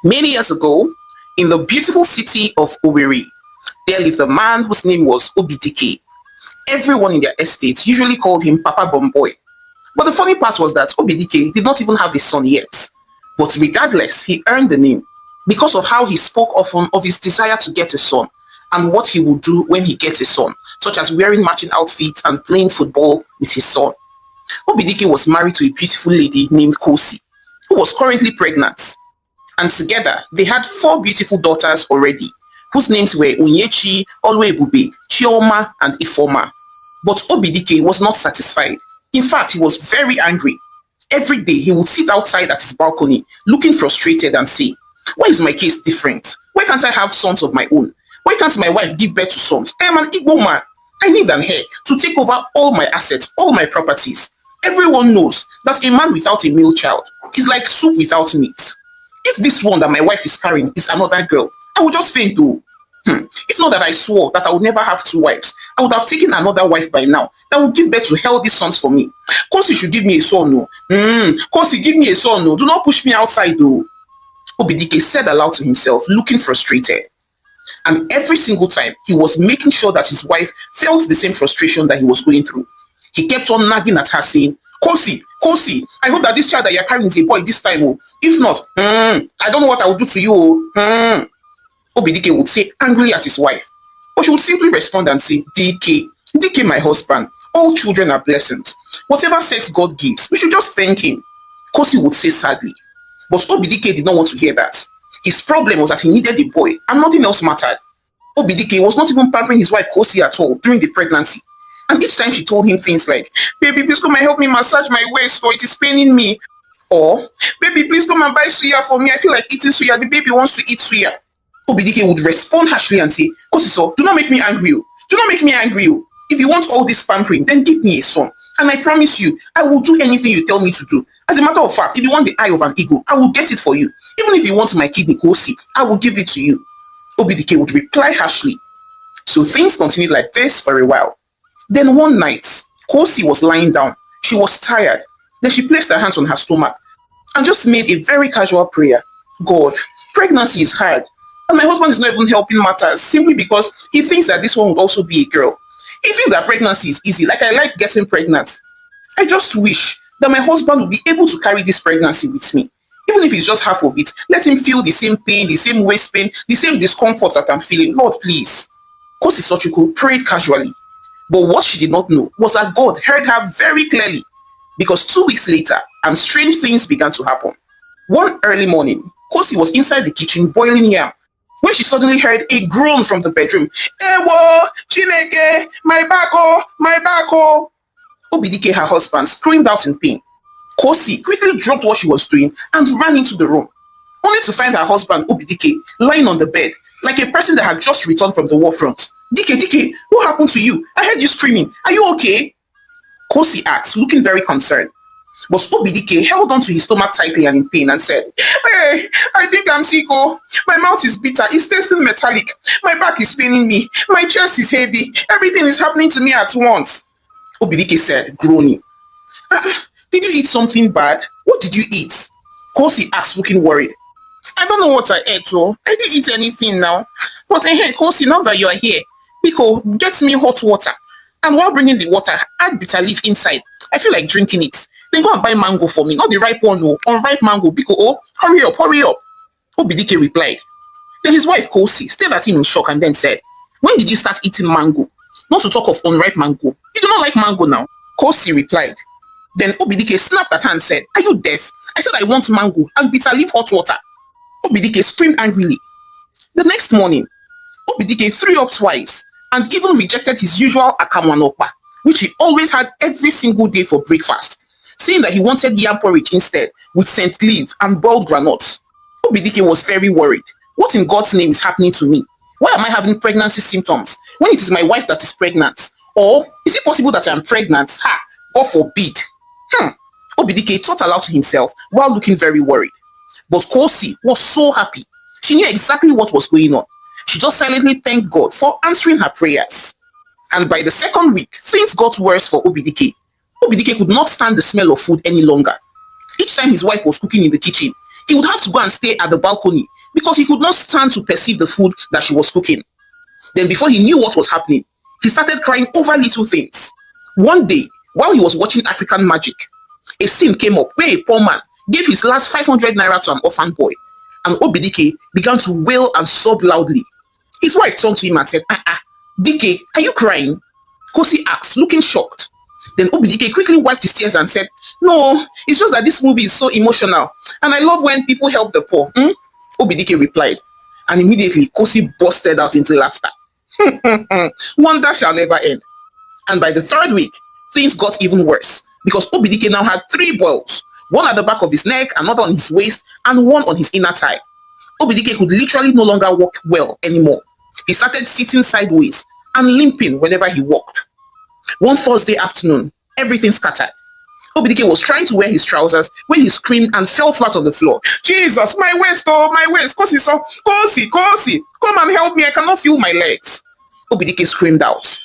Many years ago, in the beautiful city of Owerri, there lived a man whose name was Obidike. Everyone in their estate usually called him Papa Bomboy. But the funny part was that Obidike did not even have a son yet. But regardless, he earned the name because of how he spoke often of his desire to get a son and what he would do when he gets a son, such as wearing matching outfits and playing football with his son. Obidike was married to a beautiful lady named Kosi, who was currently pregnant. And together, they had 4 beautiful daughters already, whose names were Unyechi, Oluebube, Chioma, and Ifoma. But Obidike was not satisfied. In fact, he was very angry. Every day, he would sit outside at his balcony, looking frustrated and say, "Why is my case different? Why can't I have sons of my own? Why can't my wife give birth to sons? I am an Igbo man. I need an heir to take over all my assets, all my properties. Everyone knows that a man without a male child is like soup without meat. If this one that my wife is carrying is another girl, I will just faint though. It's not that I swore that I would never have 2 wives. I would have taken another wife by now that would give birth to healthy sons for me. Kosi should give me a son, no. Kosi, give me a son, no. Do not push me outside, though." Obidike said aloud to himself, looking frustrated. And every single time, he was making sure that his wife felt the same frustration that he was going through. He kept on nagging at her, saying, "Kosi, Kosi, I hope that this child that you're carrying is a boy this time. Oh. If not, I don't know what I will do to you. Oh. Obidike would say angrily at his wife. But she would simply respond and say, DK, my husband, all children are blessings. Whatever sex God gives, we should just thank him." Kosi would say sadly. But Obidike did not want to hear that. His problem was that he needed a boy and nothing else mattered. Obidike was not even pampering his wife Kosi at all during the pregnancy. And each time she told him things like, "Baby, please come and help me massage my waist, so it is paining me." Or, "Baby, please come and buy suya for me. I feel like eating suya. The baby wants to eat suya." Obidike would respond harshly and say, "Kosi, so do not make me angry. Do not make me angry. If you want all this pampering, then give me a son. And I promise you, I will do anything you tell me to do. As a matter of fact, if you want the eye of an eagle, I will get it for you. Even if you want my kidney, Kosi, I will give it to you." Obidike would reply harshly. So things continued like this for a while. Then one night, Kosi was lying down. She was tired. Then she placed her hands on her stomach and just made a very casual prayer. "God, pregnancy is hard. And my husband is not even helping matters simply because he thinks that this one would also be a girl. He thinks that pregnancy is easy, like I like getting pregnant. I just wish that my husband would be able to carry this pregnancy with me. Even if it's just half of it, let him feel the same pain, the same waist pain, the same discomfort that I'm feeling. Lord, please." Kosi Sochukwu prayed casually. But what she did not know was that God heard her very clearly. Because 2 weeks later, and strange things began to happen. One early morning, Kosi was inside the kitchen boiling yam when she suddenly heard a groan from the bedroom. "Ewo, Chineke, my back, oh, my back, oh." Obidike, her husband, screamed out in pain. Kosi quickly dropped what she was doing and ran into the room, only to find her husband, Obidike, lying on the bed, like a person that had just returned from the war front. Dike, what happened to you? I heard you screaming. Are you okay?" Kosi asked, looking very concerned. But Obidike held on to his stomach tightly and in pain and said, "Hey, I think I'm sick. Oh. My mouth is bitter. It's tasting metallic. My back is paining me. My chest is heavy. Everything is happening to me at once." Obidike said, groaning. Did you eat something bad? What did you eat?" Kosi asked, looking worried. "I don't know what I ate. Oh. I didn't eat anything now. But hey, Kosi, now that you are here, Biko, get me hot water. And while bringing the water, add bitter leaf inside. I feel like drinking it. Then go and buy mango for me. Not the ripe one, no. Unripe mango. Biko, oh, hurry up, hurry up." Obidike replied. Then his wife, Kosi, stared at him in shock and then said, "When did you start eating mango? Not to talk of unripe mango. You do not like mango now." Kosi replied. Then Obidike snapped at her and said, "Are you deaf? I said I want mango and bitter leaf hot water." Obidike screamed angrily. The next morning, Obidike threw up twice and even rejected his usual akamanokpa, which he always had every single day for breakfast, saying that he wanted yam porridge instead with scent leaf and boiled granuts. Obidike was very worried. What in God's name is happening to me? Why am I having pregnancy symptoms when it is my wife that is pregnant? Or is it possible that I am pregnant? Ha! God forbid. Obidike thought aloud to himself while looking very worried. But Kosi was so happy. She knew exactly what was going on. She just silently thanked God for answering her prayers. And by the second week, things got worse for Obidike. Obidike could not stand the smell of food any longer. Each time his wife was cooking in the kitchen, He would have to go and stay at the balcony because he could not stand to perceive the food that she was cooking. Then before he knew what was happening, he started crying over little things. One day, while he was watching African magic, a scene came up where a poor man gave his last 500 naira to an orphan boy, and Obidike began to wail and sob loudly. His wife turned to him and said, Dike, are you crying? Kosi asked, looking shocked. Then Obidike quickly wiped his tears and said, no, it's just that this movie is so emotional, and I love when people help the poor. Obidike replied, and immediately Kosi busted out into laughter. Wonder shall never end. And by the third week, things got even worse because Obidike now had 3 boils, one at the back of his neck, another on his waist, and one on his inner thigh. Obidike could literally no longer walk well anymore. He started sitting sideways and limping whenever he walked. One Thursday afternoon, everything scattered. Obidike was trying to wear his trousers when he screamed and fell flat on the floor. Jesus, my waist, oh, my waist. Kosi, come and help me. I cannot feel my legs. Obidike screamed out.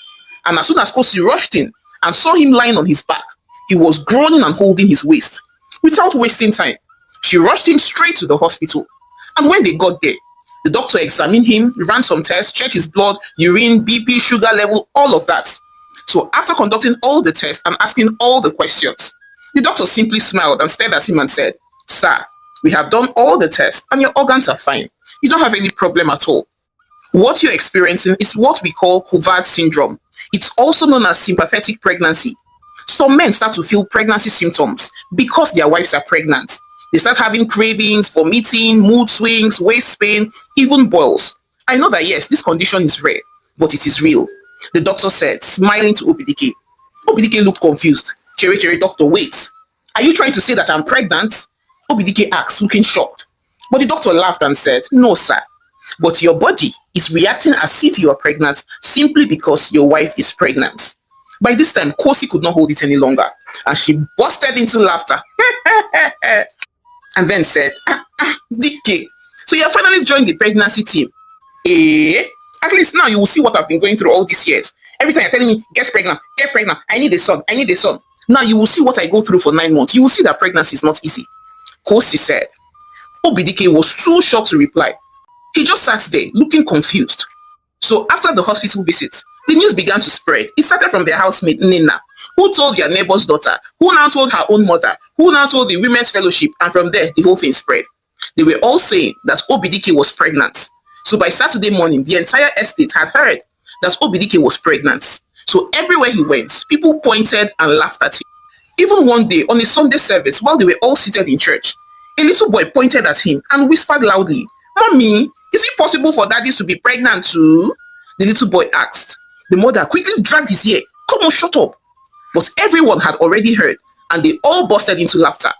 And as soon as Kosi rushed in and saw him lying on his back, he was groaning and holding his waist. Without wasting time, she rushed him straight to the hospital. And when they got there, the doctor examined him, ran some tests, checked his blood, urine, BP, sugar level, all of that. So after conducting all the tests and asking all the questions, the doctor simply smiled and stared at him and said, Sir, we have done all the tests and your organs are fine. You don't have any problem at all. What you're experiencing is what we call covert syndrome. It's also known as sympathetic pregnancy. Some men start to feel pregnancy symptoms because their wives are pregnant. They start having cravings, vomiting, mood swings, waist pain, even boils. I know that yes, this condition is rare, but it is real. The doctor said, smiling to Obidike. Obidike looked confused. Chere, doctor, wait. Are you trying to say that I'm pregnant? Obidike asked, looking shocked. But the doctor laughed and said, no, sir. But your body is reacting as if you are pregnant simply because your wife is pregnant. By this time, Kosi could not hold it any longer, and she busted into laughter. And then said, Dike, so you have finally joined the pregnancy team. At least now you will see what I've been going through all these years. Every time you're telling me, get pregnant, I need a son. Now you will see what I go through for 9 months. You will see that pregnancy is not easy. Kosi said. Obidike was too shocked to reply. He just sat there, looking confused. So after the hospital visit, the news began to spread. It started from their housemate, Nina, who told their neighbor's daughter, who now told her own mother, who now told the women's fellowship, and from there, the whole thing spread. They were all saying that Obidike was pregnant. So by Saturday morning, the entire estate had heard that Obidike was pregnant. So everywhere he went, people pointed and laughed at him. Even one day, on a Sunday service, while they were all seated in church, a little boy pointed at him and whispered loudly, Mommy, is it possible for daddies to be pregnant too? The little boy asked. The mother quickly dragged his ear. Come on, shut up. But everyone had already heard, and they all busted into laughter.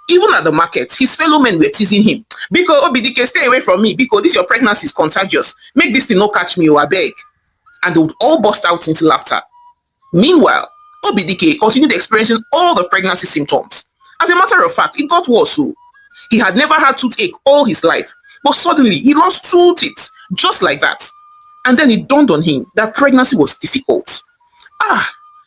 Even at the market, his fellow men were teasing him. Biko, Obidike, stay away from me. Biko, this your pregnancy is contagious. Make this thing not catch me, I beg. And they would all burst out into laughter. Meanwhile, Obidike continued experiencing all the pregnancy symptoms. As a matter of fact, it got worse. He had never had toothache all his life, but suddenly he lost 2 teeth, just like that. And then it dawned on him that pregnancy was difficult.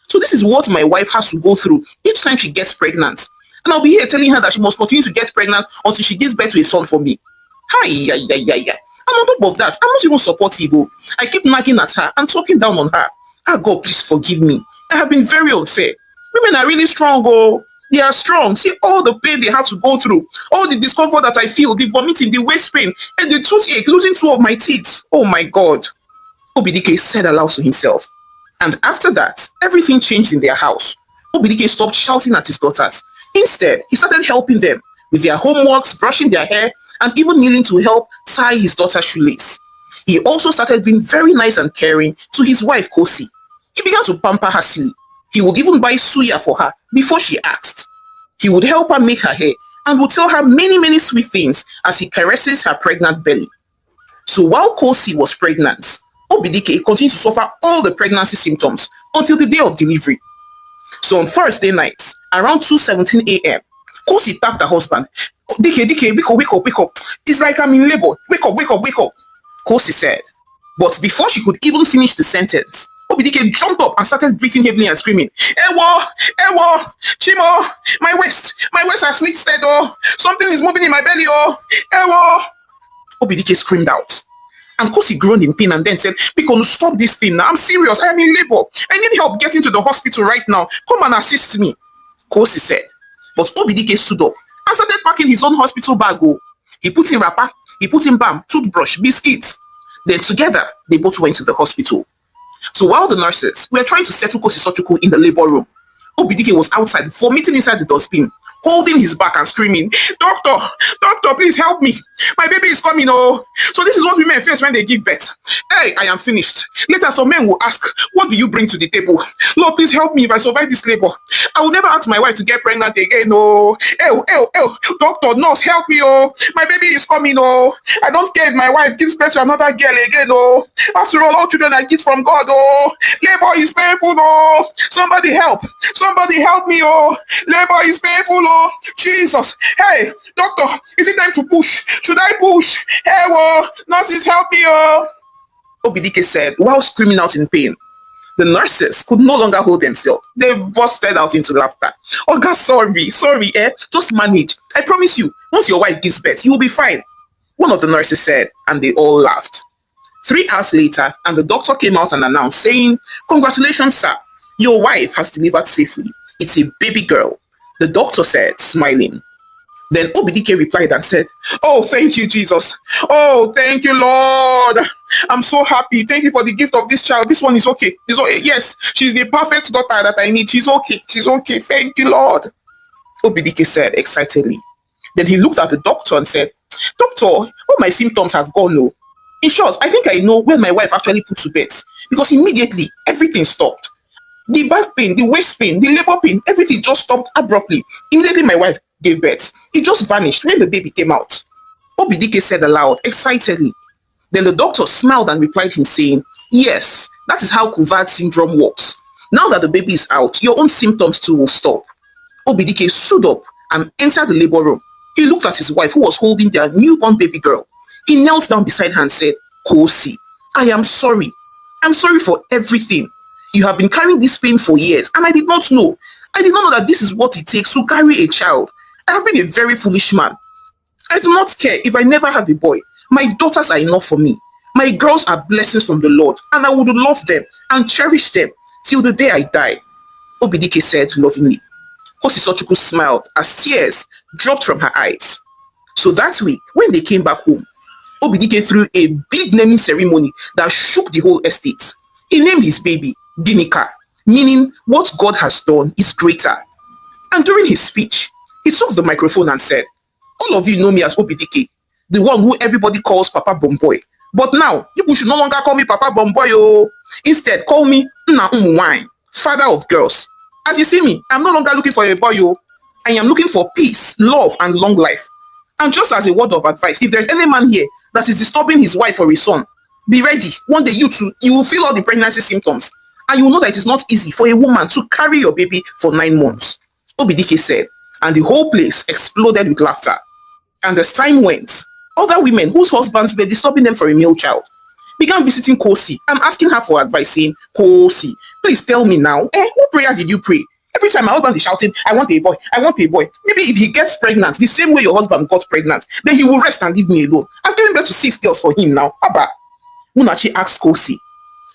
So this is what my wife has to go through each time she gets pregnant. And I'll be here telling her that she must continue to get pregnant until she gives birth to a son for me. And on top of that, I'm not even supportive. I keep nagging at her and talking down on her. God, please forgive me. I have been very unfair. Women are really strong. They are strong. See all the pain they have to go through. All the discomfort that I feel, the vomiting, the waist pain, and the toothache, losing 2 of my teeth. Oh my God. Obidike said aloud to himself. And after that, everything changed in their house. Obidike stopped shouting at his daughters. Instead, he started helping them with their homeworks, brushing their hair, and even kneeling to help tie his daughter's shoelace. He also started being very nice and caring to his wife, Kosi. He began to pamper her silly. He would even buy suya for her before she asked. He would help her make her hair and would tell her many sweet things as he caresses her pregnant belly. So while Kosi was pregnant, Obidike continued to suffer all the pregnancy symptoms until the day of delivery. So on Thursday night, around 2:17 a.m., Kosi tapped her husband. Dike, Biko, wake up. It's like I'm in labor. Wake up. Kosi said. But before she could even finish the sentence, Obidike jumped up and started breathing heavily and screaming, Ewo, Ewo, Chimo, my waist has twisted, oh, something is moving in my belly, oh, Ewo. Obidike screamed out. And Kosi groaned in pain and then said, Biko, stop this thing now. I'm serious. I am in labor. I need help getting to the hospital right now. Come and assist me. Kosi said. But Obidike stood up and started packing his own hospital bag. Oh. He put in wrapper, he put in balm, toothbrush, biscuits. Then together, they both went to the hospital. So while the nurses were trying to settle Kosi Sochukwu in the labor room, Obidike was outside vomiting inside the dustbin, holding his back and screaming, Doctor, please help me. My baby is coming, oh. So this is what women face when they give birth. Hey, I am finished. Later, some men will ask, what do you bring to the table? Lord, please help me if I survive this labor. I will never ask my wife to get pregnant again, oh. Doctor, nurse, help me, oh. My baby is coming, oh. I don't care if my wife gives birth to another girl again, oh. After all children are gifts from God, oh. Labor is painful, oh. Somebody help me, oh. Labor is painful, oh. Jesus. Hey, doctor, is it time to push? Should I push? Hey, oh, nurses, help me, oh. Obidike said while screaming out in pain. The nurses could no longer hold themselves. They busted out into laughter. Oh God, sorry, just manage. I promise you, once your wife gives birth, you will be fine. One of the nurses said, and they all laughed. 3 hours later, and the doctor came out and announced, saying, Congratulations, sir. Your wife has delivered safely. It's a baby girl. The doctor said, smiling. Then Obidike replied and said, Oh, thank you, Jesus. Oh, thank you, Lord. I'm so happy. Thank you for the gift of this child. This one is okay. Yes, she's the perfect daughter that I need. She's okay. Thank you, Lord. Obidike said excitedly. Then he looked at the doctor and said, Doctor, all my symptoms has gone low. In short, I think I know when my wife actually put to bed, because immediately everything stopped. The back pain, the waist pain, the labor pain, everything just stopped abruptly. Immediately my wife gave birth. It just vanished when the baby came out. Obidike said aloud, excitedly. Then the doctor smiled and replied him saying, Yes, that is how Couvard syndrome works. Now that the baby is out, your own symptoms too will stop. Obidike stood up and entered the labor room. He looked at his wife who was holding their newborn baby girl. He knelt down beside her and said, Kosi, I am sorry. I'm sorry for everything. You have been carrying this pain for years, and I did not know. I did not know that this is what it takes to carry a child. I have been a very foolish man. I do not care if I never have a boy. My daughters are enough for me. My girls are blessings from the Lord, and I would love them and cherish them till the day I die. Obidike said lovingly. Kosi Sochukwu smiled as tears dropped from her eyes. So that week, when they came back home, Obidike threw a big naming ceremony that shook the whole estate. He named his baby Ginika, meaning what God has done is greater. And during his speech, he took the microphone and said, All of you know me as Obidike, the one who everybody calls Papa Bomboy. But now, you should no longer call me Papa Bomboy, oh. Instead, call me Nna Umuwine, father of girls. As you see me, I'm no longer looking for a boy, oh. I am looking for peace, love, and long life. And just as a word of advice, if there's any man here that is disturbing his wife or his son, be ready. One day you will feel all the pregnancy symptoms. And you will know that it is not easy for a woman to carry your baby for 9 months. Obidike said, and the whole place exploded with laughter. And as time went, other women whose husbands were disturbing them for a male child began visiting Kosi and asking her for advice, saying, Kosi, please tell me now, what prayer did you pray? Every time my husband is shouting, I want a boy, I want a boy. Maybe if he gets pregnant, the same way your husband got pregnant, then he will rest and leave me alone. I've given birth to 6 girls for him now. Abba. Munachi asked Kosi.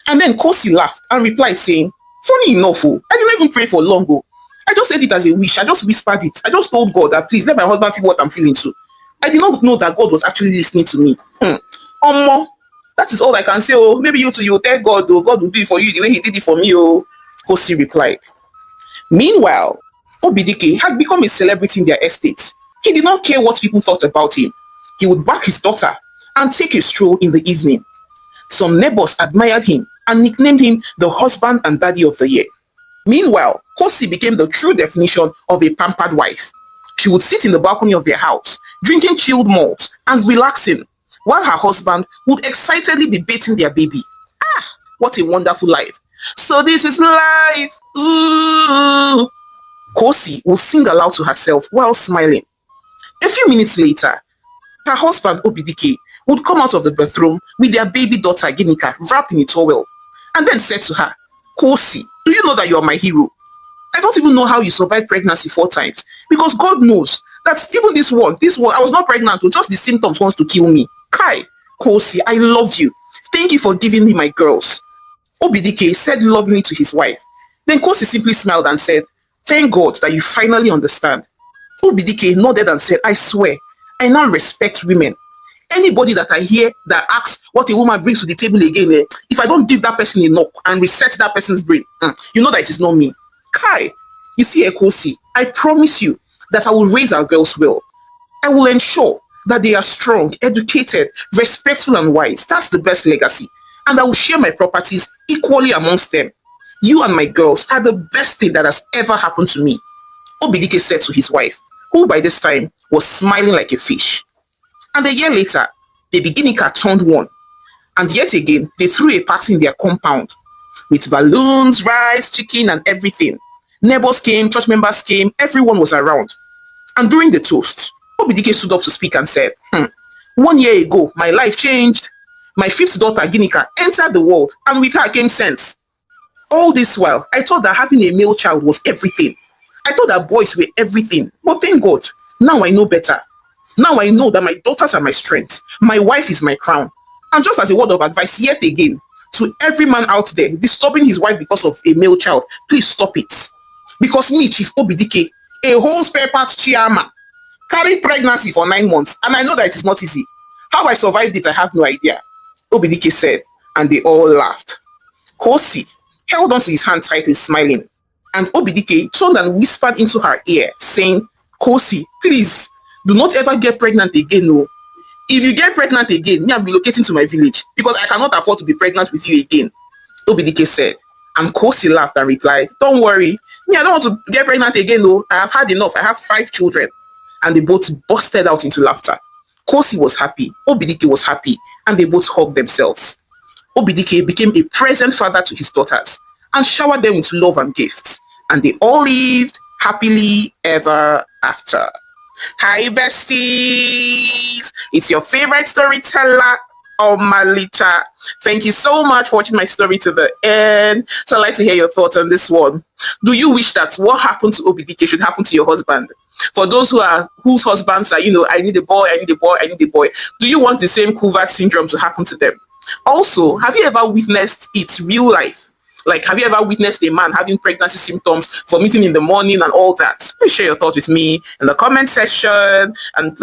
And then Kosi laughed and replied saying, Funny enough, oh, I didn't even pray for long ago. I just said it as a wish. I just whispered it. I just told God that please let my husband feel what I'm feeling too. I did not know that God was actually listening to me. That is all I can say. Oh, maybe you too, you will tell God, oh, God will do it for you the way he did it for me. Oh, Kosi replied. Meanwhile, Obidike had become a celebrity in their estate. He did not care what people thought about him. He would back his daughter and take a stroll in the evening. Some neighbors admired him and nicknamed him the husband and daddy of the year. Meanwhile, Kosi became the true definition of a pampered wife. She would sit in the balcony of their house, drinking chilled malt and relaxing, while her husband would excitedly be bathing their baby. Ah, what a wonderful life. So this is life. Ooh. Kosi would sing aloud to herself while smiling. A few minutes later, her husband Obidike would come out of the bathroom with their baby daughter Ginika wrapped in a towel, and then said to her, Kosi, do you know that you are my hero? I don't even know how you survived pregnancy 4 times, because God knows that even this one, I was not pregnant, just the symptoms wants to kill me. Kai, Kosi, I love you. Thank you for giving me my girls. Obidike said lovingly to his wife. Then Kosi simply smiled and said, thank God that you finally understand. Obidike nodded and said, I swear, I now respect women. Anybody that I hear that asks what a woman brings to the table again, if I don't give that person a knock and reset that person's brain, you know that it is not me. Kai, you see, Kosi, I promise you that I will raise our girls well. I will ensure that they are strong, educated, respectful, and wise. That's the best legacy. And I will share my properties equally amongst them. You and my girls are the best thing that has ever happened to me, Obidike said to his wife, who by this time was smiling like a fish. And a year later, the Ginika turned one. And yet again, they threw a party in their compound with balloons, rice, chicken, and everything. Neighbors came, church members came, everyone was around. And during the toast, Obidike stood up to speak and said, 1 year ago, my life changed. My 5th daughter, Ginika, entered the world, and with her came sense. All this while, I thought that having a male child was everything. I thought that boys were everything. But thank God, now I know better. Now I know that my daughters are my strength. My wife is my crown. And just as a word of advice yet again, to every man out there disturbing his wife because of a male child, please stop it. Because me, Chief Obidike, a whole spare parts chairman, carried pregnancy for 9 months, and I know that it is not easy. How I survived it, I have no idea, Obidike said, and they all laughed. Kosi held onto his hand tightly, smiling, and Obidike turned and whispered into her ear, saying, Kosi, please, do not ever get pregnant again, no. If you get pregnant again, me, I'm relocating to my village, because I cannot afford to be pregnant with you again, Obidike said. And Kosi laughed and replied, don't worry, me, I don't want to get pregnant again, no. I have had enough. I have 5 children. And they both busted out into laughter. Kosi was happy, Obidike was happy, and they both hugged themselves. Obidike became a present father to his daughters and showered them with love and gifts, and they all lived happily ever after. Hi besties, it's your favorite storyteller, Omalicha. Thank you so much for watching my story to the end. So I'd like to hear your thoughts on this one. Do you wish that what happened to Obidike should happen to your husband? For those whose husbands are, I need a boy, I need a boy, I need a boy. Do you want the same covert syndrome to happen to them? Also, have you ever witnessed it real life? Like, have you ever witnessed a man having pregnancy symptoms, vomiting in the morning and all that? Please share your thoughts with me in the comment section, and please